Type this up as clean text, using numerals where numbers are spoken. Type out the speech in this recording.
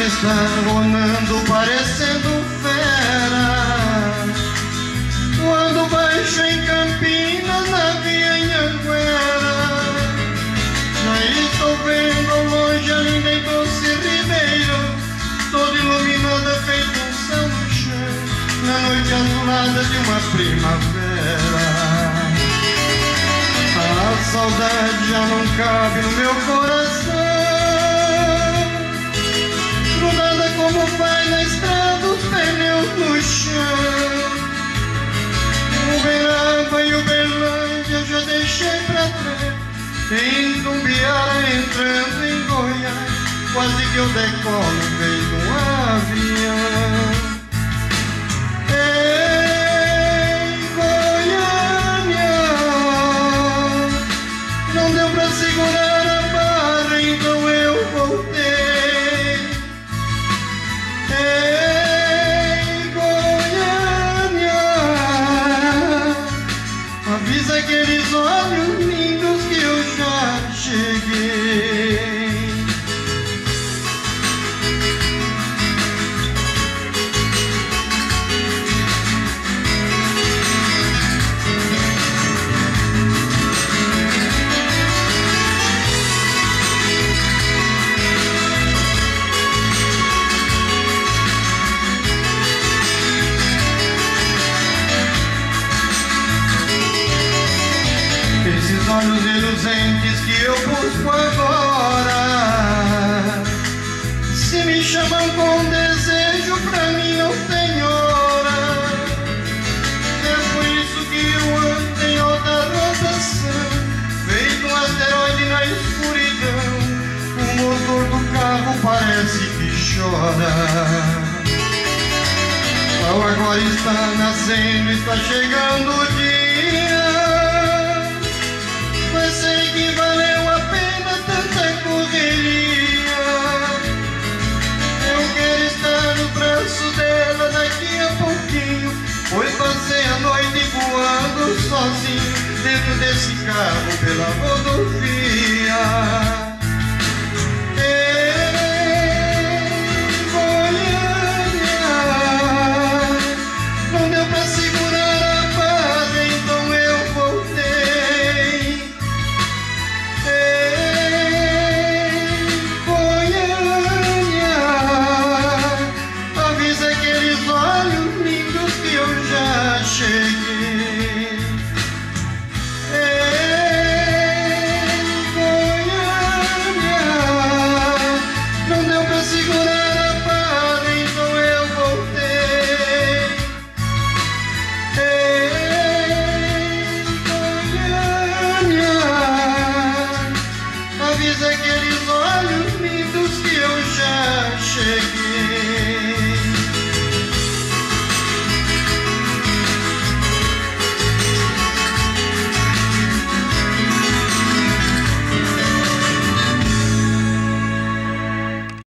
está rolando parecendo fera. Quando baixo em Campinas, na via Anhanguera, aí estou vendo ao longe a linda e doce Ribeira, toda iluminada feito um céu no chão, na noite azulada de uma primavera. A saudade já não cabe no meu coração, grudada como vai na estrada os pneus no chão. O Uberaba e Uberlândia eu já deixei pra trás, em Tumbiara entrando em Goiás, quase que eu decolo em vez de um avião. Ei, Goiânia, não deu pra segurar a barra, então eu voltei. Ei, Goiânia, avisa aqueles olhos lindos que eu já cheguei. Esses olhos reluzentes que eu busco agora, se me chamam com desejo, pra mim não tem hora. É por isso que eu ando em alta rotação, feito um asteroide na escuridão. O motor do carro parece que chora. O agora está nascendo, está chegando o dia, mas sei que valeu a pena tanta correria. Eu quero estar no braço dela daqui a pouquinho, pois passei a noite voando sozinho dentro desse carro pela rodovia.